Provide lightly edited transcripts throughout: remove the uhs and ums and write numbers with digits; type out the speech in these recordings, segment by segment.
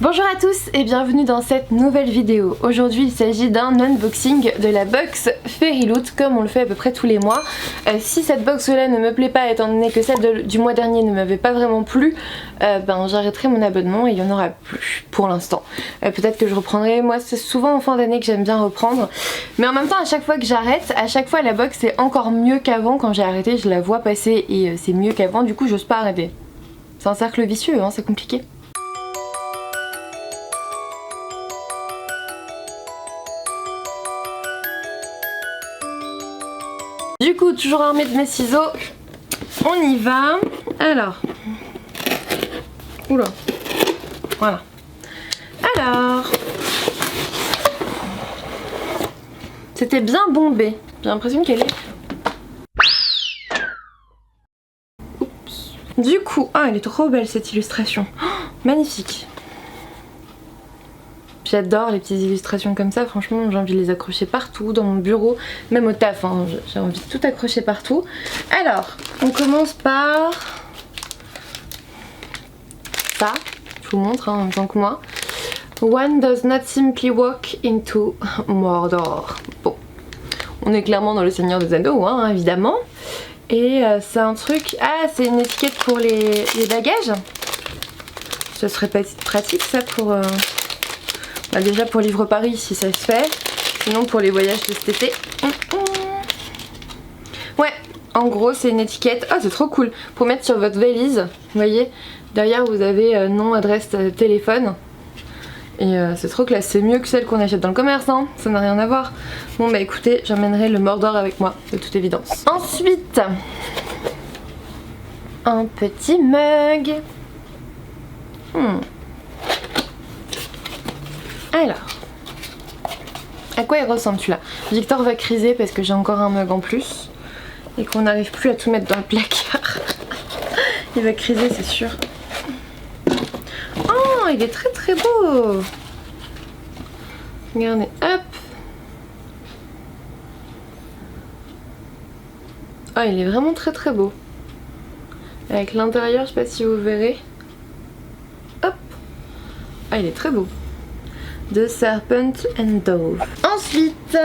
Bonjour à tous et bienvenue dans cette nouvelle vidéo. Aujourd'hui il s'agit d'un unboxing de la box Fairyloot comme on le fait à peu près tous les mois. Si cette box là ne me plaît pas étant donné que celle du mois dernier ne m'avait pas vraiment plu, j'arrêterai mon abonnement et il n'y en aura plus pour l'instant. Peut-être que je reprendrai, moi c'est souvent en fin d'année que j'aime bien reprendre. Mais en même temps à chaque fois que j'arrête, à chaque fois la box est encore mieux qu'avant. Quand j'ai arrêté je la vois passer et c'est mieux qu'avant, du coup j'ose pas arrêter. C'est un cercle vicieux, hein, c'est compliqué. Du coup, toujours armée de mes ciseaux, on y va. Alors, oula, voilà. Alors, c'était bien bombé. J'ai l'impression qu'elle est. Oups. Du coup, elle est trop belle cette illustration. Oh, magnifique. J'adore les petites illustrations comme ça, franchement j'ai envie de les accrocher partout, dans mon bureau, même au taf, hein, j'ai envie de tout accrocher partout. Alors, on commence par ça, je vous montre hein, en même temps que moi. One does not simply walk into Mordor. Bon, on est clairement dans le Seigneur des Anneaux, hein, évidemment. Et c'est un truc, c'est une étiquette pour les bagages. Ce serait pratique ça pour... déjà pour Livre Paris si ça se fait, sinon pour les voyages de cet été. Ouais, en gros c'est une étiquette, c'est trop cool, pour mettre sur votre valise, vous voyez, derrière vous avez nom, adresse, téléphone. Et c'est trop classe, c'est mieux que celle qu'on achète dans le commerce, hein, ça n'a rien à voir. Bon bah écoutez, j'emmènerai le Mordor avec moi, de toute évidence. Ensuite, un petit mug. Alors, à quoi il ressemble celui-là? Victor va criser parce que j'ai encore un mug en plus et qu'on n'arrive plus à tout mettre dans le placard. Il va criser, c'est sûr. Oh, il est très très beau. Regardez, hop. Oh, il est vraiment très très beau. Avec l'intérieur, je sais pas si vous verrez. Hop. Ah, il est très beau. De Serpent and Dove. Ensuite,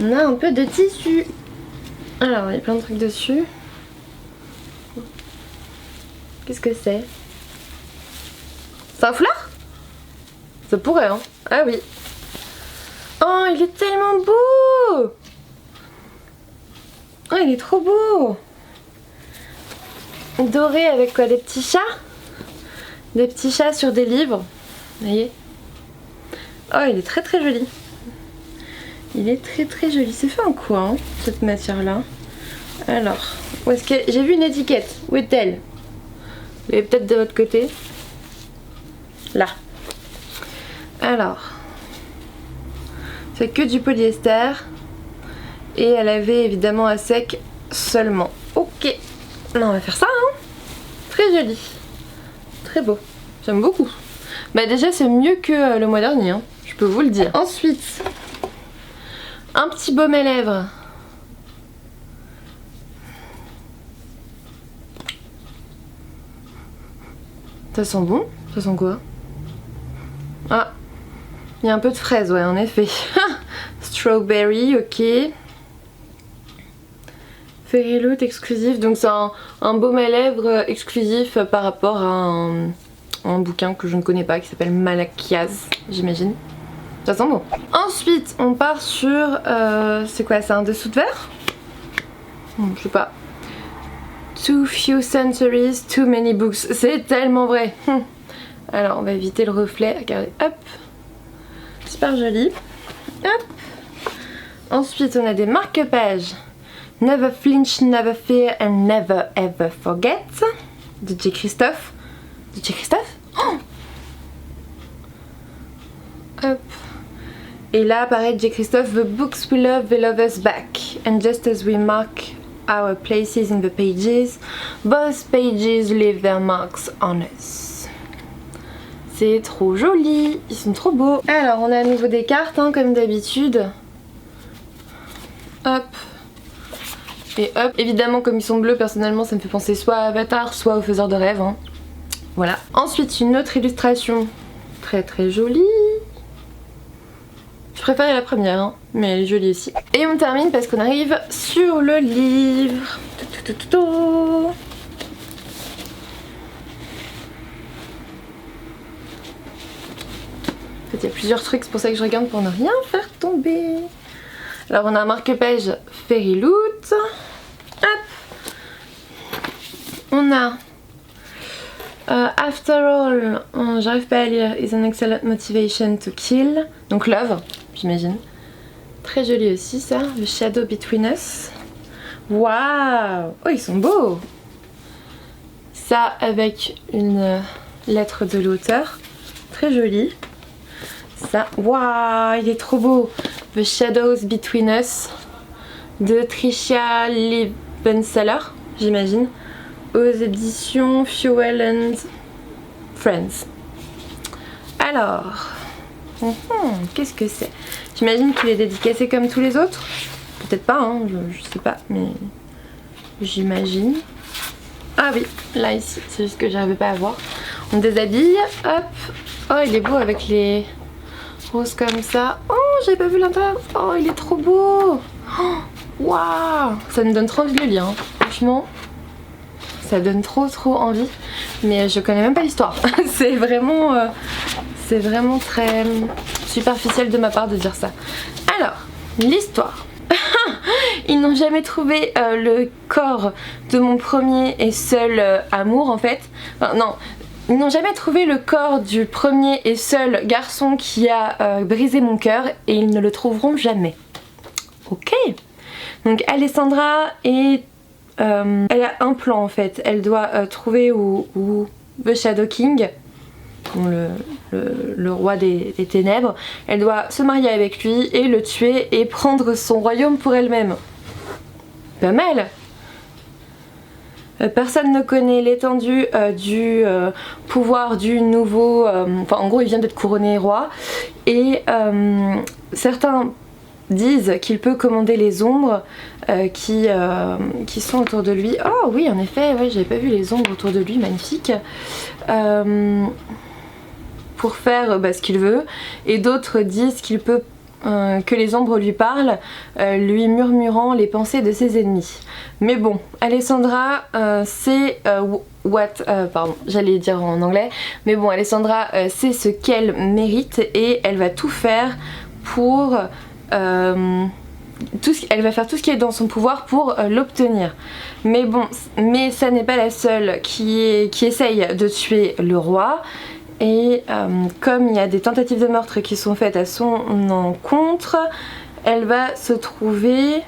on a un peu de tissu. Alors, il y a plein de trucs dessus. Qu'est-ce que c'est? C'est un foulard? Ça pourrait, hein? Ah oui. Oh, il est tellement beau! Oh, il est trop beau! Doré avec quoi? Des petits chats? Des petits chats sur des livres. Vous voyez? Oh, il est très très joli. Il est très très joli. C'est fait en quoi, hein, cette matière-là? Alors, où est-ce que... J'ai vu une étiquette. Où est-elle? Elle est peut-être de votre côté. Là. Alors. C'est que du polyester. Et elle avait évidemment à sec seulement. Ok. On va faire ça, hein. Très joli. Très beau. J'aime beaucoup. Bah déjà c'est mieux que le mois dernier, hein, je peux vous le dire. Ensuite, un petit baume à lèvres. Ça sent bon? Ça sent quoi? Ah, il y a un peu de fraise, ouais, en effet. Strawberry, ok. Fairyloot exclusif, donc c'est un baume à lèvres exclusif par rapport à un bouquin que je ne connais pas qui s'appelle Malakias, j'imagine. Ça sent bon. Ensuite, on part sur... c'est quoi? C'est un dessous de verre? Je sais pas. Too few centuries, too many books. C'est tellement vrai. Alors, on va éviter le reflet. Regardez, hop. Super joli. Hop. Ensuite, on a des marque-pages. Never flinch, never fear and never ever forget. De J. Christophe. De J. Christophe? Oh, hop. Et là pareil, J. Christophe, the books we love, they love us back. And just as we mark our places in the pages, both pages leave their marks on us. C'est trop joli, ils sont trop beaux. Alors on a à nouveau des cartes, hein, comme d'habitude. Hop. Et hop, évidemment comme ils sont bleus, personnellement ça me fait penser soit à Avatar, soit au Faiseur de rêves, hein. Voilà. Ensuite une autre illustration très très jolie. Je préfère la première, hein, mais elle est jolie aussi. Et on termine parce qu'on arrive sur le livre. En fait, il y a plusieurs trucs, c'est pour ça que je regarde pour ne rien faire tomber. Alors on a un marque-page Fairy Loot. Hop. On a After all, j'arrive pas à lire, is an excellent motivation to kill. Donc love, j'imagine. Très joli aussi ça, The Shadow Between Us. Waouh! Oh, ils sont beaux! Ça avec une lettre de l'auteur. Très joli. Ça, waouh, il est trop beau! The Shadows Between Us de Tricia Liebenseller, j'imagine. Aux éditions Fuel and Friends. Alors, qu'est-ce que c'est? J'imagine qu'il est dédicacé comme tous les autres. Peut-être pas, hein, je sais pas, mais j'imagine. Ah oui, là ici, c'est juste que j'arrivais pas à voir. On déshabille, hop. Oh, il est beau avec les roses comme ça. Oh, j'avais pas vu l'intérieur. Oh, il est trop beau. Waouh, ça me donne trop envie de le lire, hein. Franchement. Ça donne trop envie, mais je connais même pas l'histoire. C'est vraiment très superficiel de ma part de dire ça. Alors, l'histoire. Ils n'ont jamais trouvé le corps de mon premier et seul amour en fait. Enfin, non, ils n'ont jamais trouvé le corps du premier et seul garçon qui a brisé mon cœur et ils ne le trouveront jamais. Ok. Donc Alessandra est... elle a un plan en fait, elle doit trouver où The Shadow King, le roi des ténèbres, elle doit se marier avec lui et le tuer et prendre son royaume pour elle-même. Pas mal. Personne ne connaît l'étendue du pouvoir du nouveau... Enfin en gros il vient d'être couronné roi et certains disent qu'il peut commander les ombres qui sont autour de lui. Oh oui en effet, ouais, j'avais pas vu les ombres autour de lui, magnifique. Pour faire ce qu'il veut. Et d'autres disent qu'il peut que les ombres lui parlent, lui murmurant les pensées de ses ennemis. Mais bon, Alessandra c'est pardon, j'allais dire en anglais, mais bon, Alessandra sait ce qu'elle mérite et elle va tout faire pour... elle va faire tout ce qui est dans son pouvoir pour l'obtenir. Mais bon, mais ça n'est pas la seule qui essaye de tuer le roi. Et comme il y a des tentatives de meurtre qui sont faites à son encontre, elle va se trouver...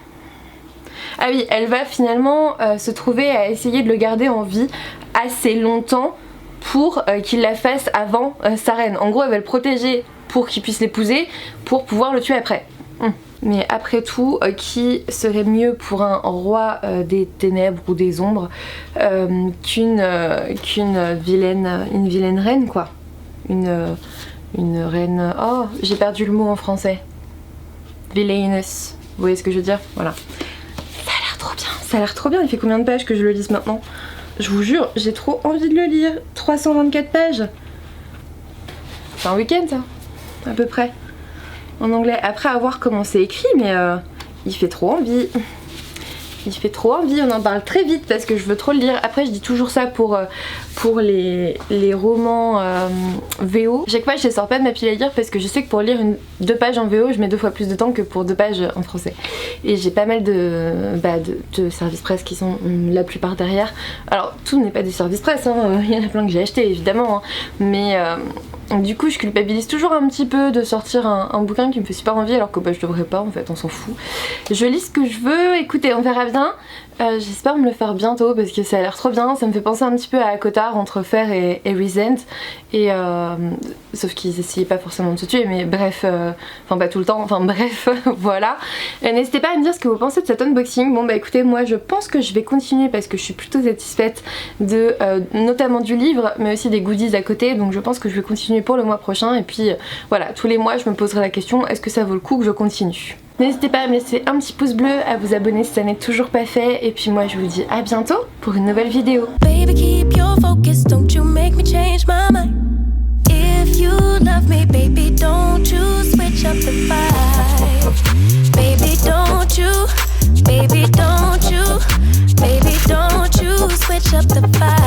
Ah oui, elle va finalement se trouver à essayer de le garder en vie assez longtemps pour qu'il la fasse avant sa reine. En gros, elle va le protéger pour qu'il puisse l'épouser, pour pouvoir le tuer après. Mais après tout, qui serait mieux pour un roi des ténèbres ou des ombres qu'une vilaine reine quoi. Une reine... Oh, j'ai perdu le mot en français. Villainous. Vous voyez ce que je veux dire? Voilà. Ça a l'air trop bien. Ça a l'air trop bien. Il fait combien de pages que je le lise maintenant? Je vous jure, j'ai trop envie de le lire. 324 pages. C'est un week-end ça, à peu près. En anglais. Après avoir comment c'est écrit, mais il fait trop envie. Il fait trop envie, on en parle très vite parce que je veux trop le lire. Après je dis toujours ça pour les romans VO. Chaque fois je les sors pas de ma pile à lire parce que je sais que pour lire 2 pages en VO je mets 2 fois plus de temps que pour 2 pages en français. Et j'ai pas mal de services presse qui sont la plupart derrière. Alors tout n'est pas des services presse, hein. Il y en a plein que j'ai acheté évidemment, hein. Mais du coup je culpabilise toujours un petit peu de sortir un bouquin qui me fait super envie alors que je devrais pas en fait, on s'en fout. Je lis ce que je veux, écoutez on verra bien. J'espère me le faire bientôt parce que ça a l'air trop bien, ça me fait penser un petit peu à Cotard entre Faire et Resent et sauf qu'ils essayaient pas forcément de se tuer mais bref, enfin pas tout le temps, enfin bref voilà. N'hésitez pas à me dire ce que vous pensez de cet unboxing. Bon bah écoutez, moi je pense que je vais continuer parce que je suis plutôt satisfaite de notamment du livre mais aussi des goodies à côté, donc je pense que je vais continuer pour le mois prochain et puis voilà, tous les mois je me poserai la question est-ce que ça vaut le coup que je continue. N'hésitez pas à me laisser un petit pouce bleu, à vous abonner si ça n'est toujours pas fait. Et puis moi je vous dis à bientôt pour une nouvelle vidéo. Baby, keep your focus, don't you make me change my mind. If you love me, baby, don't you switch up the vibe. Baby, don't you, baby, don't you, baby, don't you switch up the vibe.